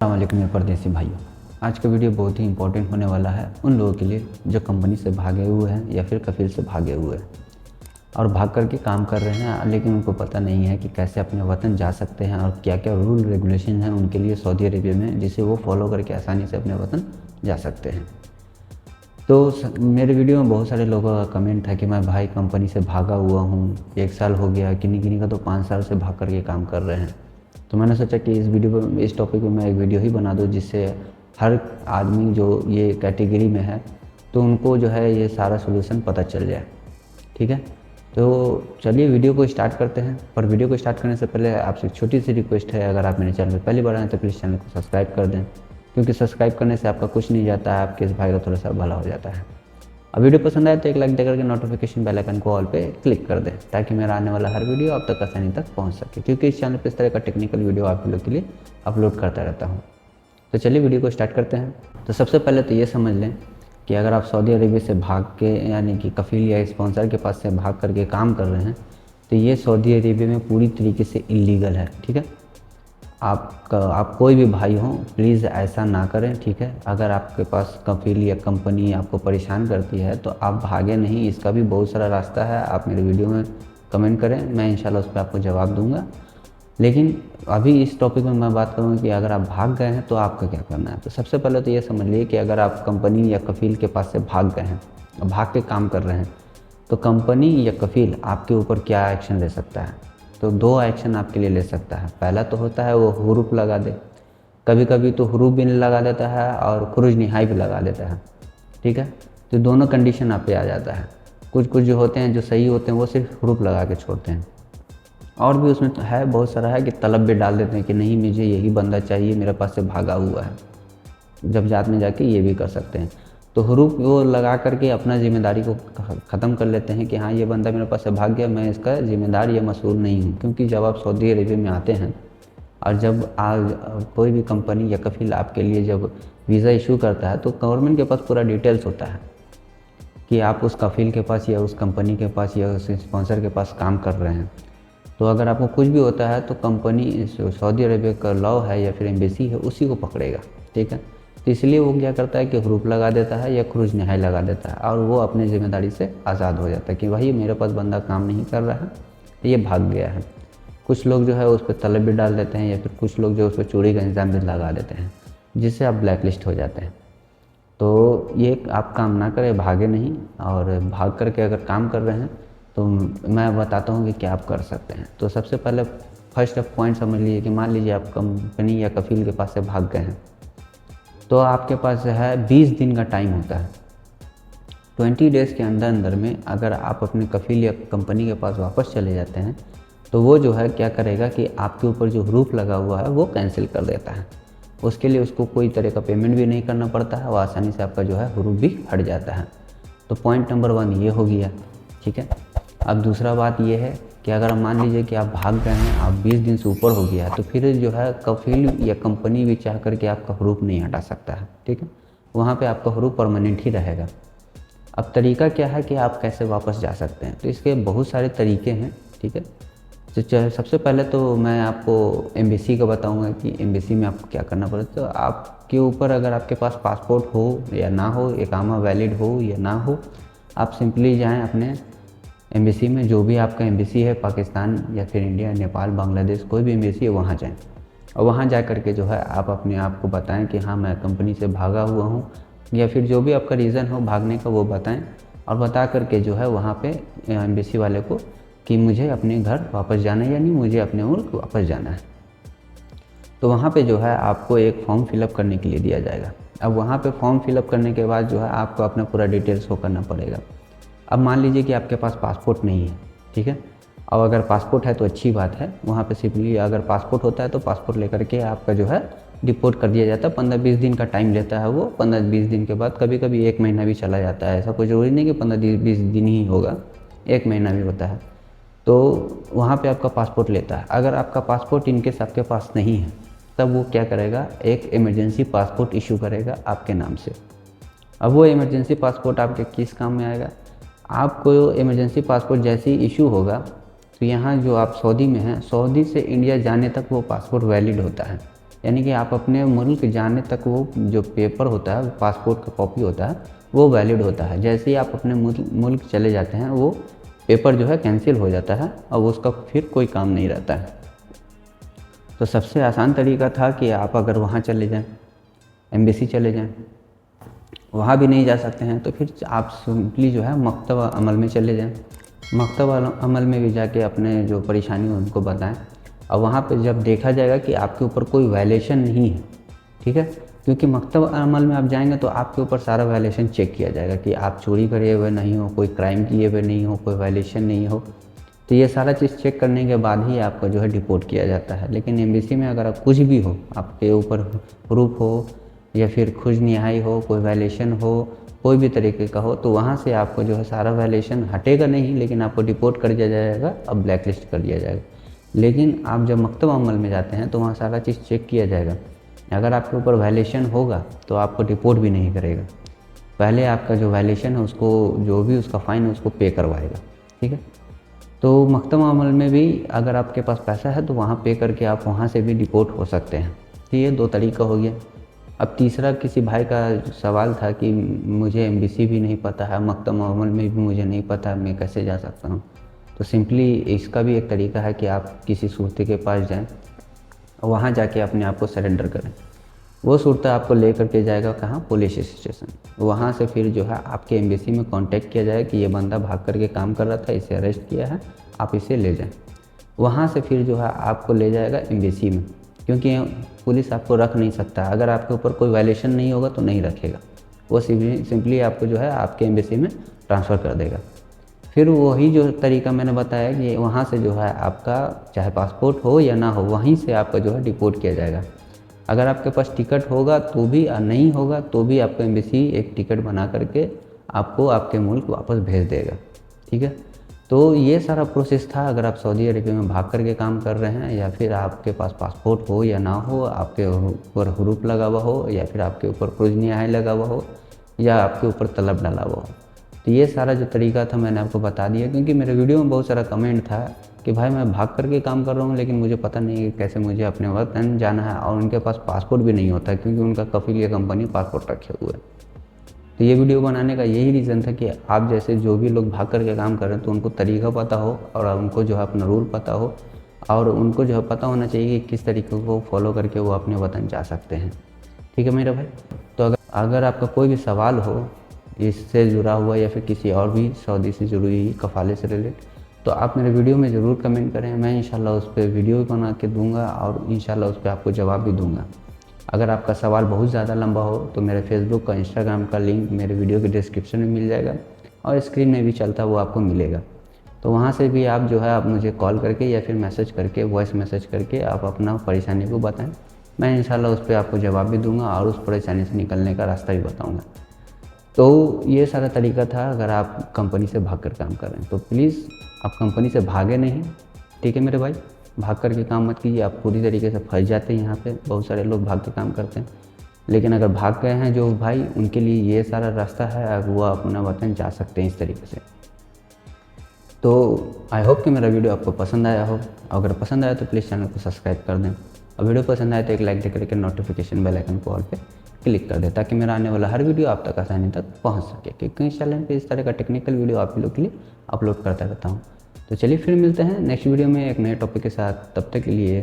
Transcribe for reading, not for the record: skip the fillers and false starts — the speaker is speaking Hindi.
अस्सलाम वालेकुम मेरे परदेसी भाइयों। आज का वीडियो बहुत ही इंपॉर्टेंट होने वाला है उन लोगों के लिए जो कंपनी से भागे हुए हैं या फिर कफील से भागे हुए हैं और भाग कर के काम कर रहे हैं, लेकिन उनको पता नहीं है कि कैसे अपने वतन जा सकते हैं और क्या क्या रूल रेगुलेशन हैं उनके लिए सऊदी अरेबिया में, जिसे वो फॉलो करके आसानी से अपने वतन जा सकते हैं। तो मेरे वीडियो में बहुत सारे लोगों का कमेंट था कि मैं भाई कंपनी से भागा हुआ हूँ, 1 साल हो गया, किन्हीं किन्हीं का तो 5 साल से भाग करके काम कर रहे हैं। तो मैंने सोचा कि इस टॉपिक पे मैं एक वीडियो ही बना दूँ जिससे हर आदमी जो ये कैटेगरी में है तो उनको जो है ये सारा सोल्यूशन पता चल जाए। ठीक है, तो चलिए वीडियो को स्टार्ट करते हैं। पर वीडियो को स्टार्ट करने से पहले आपसे एक छोटी सी रिक्वेस्ट है, अगर आप मेरे चैनल पर पहली बार आए तो प्लीज़ चैनल को सब्सक्राइब कर दें, क्योंकि सब्सक्राइब करने से आपका कुछ नहीं जाता है, आपके इस भाई का थोड़ा सा भला हो जाता है। अब वीडियो पसंद आए तो एक लाइक देकर के नोटिफिकेशन बेल आइकन को ऑल पे क्लिक कर दें, ताकि मेरा आने वाला हर वीडियो आप तक आसानी तक पहुंच सके, क्योंकि इस चैनल पर इस तरह का टेक्निकल वीडियो आप लोग के लिए अपलोड करता रहता हूं। तो चलिए वीडियो को स्टार्ट करते हैं। तो सबसे पहले तो ये समझ लें कि अगर आप सऊदी अरेबिया से भाग के यानी कि कफील या स्पॉन्सर के पास से भाग करके काम कर रहे हैं तो ये सऊदी अरेबिया में पूरी तरीके से इलीगल है। ठीक है, आप कोई भी भाई हो प्लीज़ ऐसा ना करें। ठीक है, अगर आपके पास कफील या कंपनी आपको परेशान करती है तो आप भागे नहीं, इसका भी बहुत सारा रास्ता है। आप मेरे वीडियो में कमेंट करें, मैं इंशाल्लाह उस पर आपको जवाब दूंगा। लेकिन अभी इस टॉपिक में मैं बात करूँगा कि अगर आप भाग गए हैं तो आपका क्या करना है। तो सबसे पहले तो ये समझ लीजिए कि अगर आप कंपनी या कफील के पास से भाग गए हैं, भाग के काम कर रहे हैं, तो कंपनी या कफील आपके ऊपर क्या एक्शन ले सकता है। तो 2 एक्शन आपके लिए ले सकता है। पहला तो होता है वो हुरूफ लगा दे, कभी कभी तो हुरूफ भी लगा देता है और खुरुज निहाई भी लगा देता है। ठीक है, तो दोनों कंडीशन आप पे आ जाता है। कुछ जो होते हैं जो सही होते हैं वो सिर्फ हुरूफ लगा के छोड़ते हैं, और भी उसमें तो है बहुत सारा है कि तलब भी डाल देते हैं कि नहीं मुझे यही बंदा चाहिए, मेरे पास से भागा हुआ है। जब जात में जाके ये भी कर सकते हैं। तो हुरूफ वो लगा करके अपना जिम्मेदारी को ख़त्म कर लेते हैं कि हाँ ये बंदा मेरे पास से भाग गया, मैं इसका जिम्मेदार या मसूल नहीं हूँ। क्योंकि जब आप सऊदी अरेबिया में आते हैं और जब कोई भी कंपनी या कफील आपके लिए जब वीज़ा इशू करता है तो गवर्नमेंट के पास पूरा डिटेल्स होता है कि आप उस कफील के पास या उस कंपनी के पास या उस स्पॉन्सर के पास काम कर रहे हैं। तो अगर आपको कुछ भी होता है तो कंपनी सऊदी अरेबिया का लॉ है या फिर एम्बेसी है उसी को पकड़ेगा। ठीक है, तो इसलिए वो क्या करता है कि हुरूफ लगा देता है या खुरुज निहाई लगा देता है और वो अपनी ज़िम्मेदारी से आज़ाद हो जाता है कि भाई मेरे पास बंदा काम नहीं कर रहा है, ये भाग गया है। कुछ लोग जो है उस पर तलब भी डाल देते हैं या फिर कुछ लोग जो उस पर चोरी का इंतजाम भी लगा देते हैं, जिससे आप ब्लैक लिस्ट हो जाते हैं। तो ये आप काम ना करें, भागे नहीं। और भाग करके अगर काम कर रहे हैं तो मैं बताता हूँ कि क्या आप कर सकते हैं। तो सबसे पहले फर्स्ट पॉइंट समझ लीजिए कि मान लीजिए आप कंपनी या कफील के पास से भाग गए हैं, तो आपके पास है 20 दिन का टाइम होता है। 20 डेज़ के अंदर अंदर में अगर आप अपने कफील या कंपनी के पास वापस चले जाते हैं तो वो जो है क्या करेगा कि आपके ऊपर जो हुरूफ लगा हुआ है वो कैंसिल कर देता है। उसके लिए उसको कोई तरह का पेमेंट भी नहीं करना पड़ता है, वो आसानी से आपका जो है हुरूफ भी हट जाता है। तो पॉइंट नंबर 1 ये हो गया। ठीक है, अब दूसरा बात ये है कि अगर मान लीजिए कि आप भाग गए हैं, आप 20 दिन से ऊपर हो गया है, तो फिर जो है कफील या कंपनी भी चाह करके आपका हुरूफ नहीं हटा सकता है। ठीक है, वहाँ पे आपका हुरूफ परमानेंट ही रहेगा। अब तरीका क्या है कि आप कैसे वापस जा सकते हैं, तो इसके बहुत सारे तरीके हैं। ठीक है, तो सबसे पहले तो मैं आपको एम्बेसी का बताऊंगा कि एम्बेसी में आपको क्या करना पड़ेगा। तो आपके ऊपर अगर आपके पास पासपोर्ट हो या ना हो, इकामा वैलिड हो या ना हो, आप सिंपली जाएँ अपने एम्बेसी में, जो भी आपका एम्बेसी है, पाकिस्तान या फिर इंडिया, नेपाल, बांग्लादेश, कोई भी एम्बेसी है वहाँ जाएं। और वहाँ जा कर के जो है आप अपने आप को बताएं कि हाँ मैं कंपनी से भागा हुआ हूँ, या फिर जो भी आपका रीज़न हो भागने का वो बताएं। और बता कर के जो है वहाँ पे एम्बेसी वाले को कि मुझे अपने घर वापस जाना है, यानी मुझे अपने मुल्क वापस जाना है। तो वहाँ पे जो है आपको एक फॉर्म फिलअप करने के लिए दिया जाएगा। अब वहाँ पे फॉर्म फिलअप करने के बाद जो है आपको अपना पूरा डिटेल्स शो करना पड़ेगा। अब मान लीजिए कि आपके पास पासपोर्ट नहीं है। ठीक है, और अगर पासपोर्ट है तो अच्छी बात है, वहाँ पे सिंपली अगर पासपोर्ट होता है तो पासपोर्ट लेकर के आपका जो है डिपोर्ट कर दिया जाता है। 15-20 दिन का टाइम लेता है वो। 15-20 दिन के बाद कभी कभी 1 महीना भी चला जाता है, ऐसा कोई ज़रूरी नहीं कि 15-20 दिन ही होगा, 1 महीना भी होता है। तो वहाँ पे आपका पासपोर्ट लेता है। अगर आपका पासपोर्ट इनकेस आपके पास नहीं है तब वो क्या करेगा, एक इमरजेंसी पासपोर्ट इशू करेगा आपके नाम से। अब वो इमरजेंसी पासपोर्ट आपके किस काम में आएगा, आपको इमरजेंसी पासपोर्ट जैसे ही इशू होगा तो यहाँ जो आप सऊदी में हैं, सऊदी से इंडिया जाने तक वो पासपोर्ट वैलिड होता है। यानी कि आप अपने मुल्क जाने तक वो जो पेपर होता है, पासपोर्ट का कॉपी होता है, वो वैलिड होता है। जैसे ही आप अपने मुल्क चले जाते हैं, वो पेपर जो है कैंसिल हो जाता है और उसका फिर कोई काम नहीं रहता है। तो सबसे आसान तरीका था कि आप अगर वहाँ चले जाएं, एम्बेसी चले जाएं, वहाँ भी नहीं जा सकते हैं तो फिर आप सिंपली जो है मकतब अमल में चले जाएं। मकतब अमल में भी जाके अपने जो परेशानी हो उनको बताएं, और वहाँ पे जब देखा जाएगा कि आपके ऊपर कोई वायलेशन नहीं है, ठीक है, क्योंकि मकतब अमल में आप जाएंगे तो आपके ऊपर सारा वायलेशन चेक किया जाएगा कि आप चोरी करे हुए नहीं हो, कोई क्राइम किए हुए नहीं हो, कोई वायलेशन नहीं हो। तो ये सारा चीज़ चेक करने के बाद ही आपको जो है डिपोर्ट किया जाता है। लेकिन एम्बेसी में अगर आप कुछ भी हो, आपके ऊपर प्रूफ हो या फिर खुश निहाई हो, कोई वायलेशन हो, कोई भी तरीके का हो, तो वहाँ से आपको जो है सारा वायलेशन हटेगा नहीं, लेकिन आपको डिपोर्ट कर दिया जाएगा, अब ब्लैक लिस्ट कर दिया जाएगा। लेकिन आप जब मकतब अमल में जाते हैं तो वहाँ सारा चीज़ चेक किया जाएगा। अगर आपके ऊपर वायलेशन होगा तो आपको डिपोर्ट भी नहीं करेगा, पहले आपका जो वायलेशन है उसको, जो भी उसका फ़ाइन है उसको पे करवाएगा, ठीक है। तो मकतब अमल में भी अगर आपके पास पैसा है तो वहाँ पे करके आप वहाँ से भी डिपोर्ट हो सकते हैं। तो ये 2 तरीका हो गया। अब तीसरा किसी भाई का सवाल था कि मुझे एम्बेसी भी नहीं पता है, मकतब अमल में भी मुझे नहीं पता, मैं कैसे जा सकता हूँ। तो सिंपली इसका भी एक तरीका है कि आप किसी सूरती के पास जाएं, वहाँ जाके अपने आप को सरेंडर करें। वो सूरता आपको ले करके जाएगा कहाँ, पुलिस स्टेशन। वहाँ से फिर जो है आपके एम्बेसी में कांटेक्ट किया जाएगा कि ये बंदा भाग करके काम कर रहा था, इसे अरेस्ट किया है, आप इसे ले जाएं। वहाँ से फिर जो है आपको ले जाएगा एम्बेसी में, क्योंकि पुलिस आपको रख नहीं सकता। अगर आपके ऊपर कोई वायलेशन नहीं होगा तो नहीं रखेगा, वो सिंपली आपको जो है आपके एम्बेसी में ट्रांसफ़र कर देगा। फिर वही जो तरीका मैंने बताया कि वहाँ से जो है आपका चाहे पासपोर्ट हो या ना हो, वहीं से आपका जो है डिपोर्ट किया जाएगा। अगर आपके पास टिकट होगा तो भी, नहीं होगा तो भी आपका एम्बेसी एक टिकट बना करके आपको आपके मुल्क वापस भेज देगा, ठीक है। तो ये सारा प्रोसेस था। अगर आप सऊदी अरबिया में भाग करके काम कर रहे हैं, या फिर आपके पास पासपोर्ट हो या ना हो, आपके ऊपर हुरूफ लगा हुआ हो, या फिर आपके ऊपर क्रूज निहाई लगा हुआ हो, या आपके ऊपर तलब डाला हुआ हो, तो ये सारा जो तरीका था मैंने आपको बता दिया। क्योंकि मेरे वीडियो में बहुत सारा कमेंट था कि भाई मैं भाग करके काम कर रहा हूँ, लेकिन मुझे पता नहीं है कैसे मुझे अपने वतन जाना है, और उनके पास पासपोर्ट भी नहीं होता क्योंकि उनका कफील या कंपनी पासपोर्ट रखे हुए है। तो ये वीडियो बनाने का यही रीज़न था कि आप जैसे जो भी लोग भाग करके काम कर रहे हैं तो उनको तरीका पता हो, और उनको जो है अपना रूल पता हो, और उनको जो है पता होना चाहिए कि किस तरीके को फॉलो करके वो अपने वतन जा सकते हैं, ठीक है मेरे भाई। तो अगर आपका कोई भी सवाल हो इससे जुड़ा हुआ, या फिर किसी और भी सऊदी से जुड़ी हुई कफ़ाले से रिलेटेड, तो आप मेरे वीडियो में ज़रूर कमेंट करें। मैं इंशाल्लाह उस पर वीडियो भी बना के दूंगा, और इंशाल्लाह उस पर आपको जवाब भी दूंगा। अगर आपका सवाल बहुत ज़्यादा लंबा हो तो मेरे फेसबुक का, इंस्टाग्राम का लिंक मेरे वीडियो के डिस्क्रिप्शन में मिल जाएगा, और स्क्रीन में भी चलता वो आपको मिलेगा। तो वहाँ से भी आप जो है आप मुझे कॉल करके या फिर मैसेज करके, वॉइस मैसेज करके आप अपना परेशानी को बताएं। मैं इंशाल्लाह उस पर आपको जवाब भी दूंगा और उस परेशानी से निकलने का रास्ता भी बताऊँगा। तो ये सारा तरीका था अगर आप कंपनी से भाग कर काम कर रहे हैं तो प्लीज़ आप कंपनी से भागे नहीं, ठीक है मेरे भाई। भाग कर के काम मत कीजिए, आप पूरी तरीके से फंस जाते हैं यहाँ पे। बहुत सारे लोग भाग के काम करते हैं, लेकिन अगर भाग गए हैं जो भाई, उनके लिए ये सारा रास्ता है, अब वो अपना वतन जा सकते हैं इस तरीके से। तो आई होप कि मेरा वीडियो आपको पसंद आया हो। अगर पसंद आया तो प्लीज़ चैनल को सब्सक्राइब कर दें, और वीडियो पसंद आए तो एक लाइक दे करके नोटिफिकेशन बेल आइकन को ऑल पे क्लिक कर दें, ताकि मेरा आने वाला हर वीडियो आप तक आसानी तक पहुंच सके। क्योंकि इस चैनल पे इस तरह का टेक्निकल वीडियो आप लोग के लिए अपलोड करता रहता हूं। तो चलिए फिर मिलते हैं नेक्स्ट वीडियो में एक नए टॉपिक के साथ। तब तक के लिए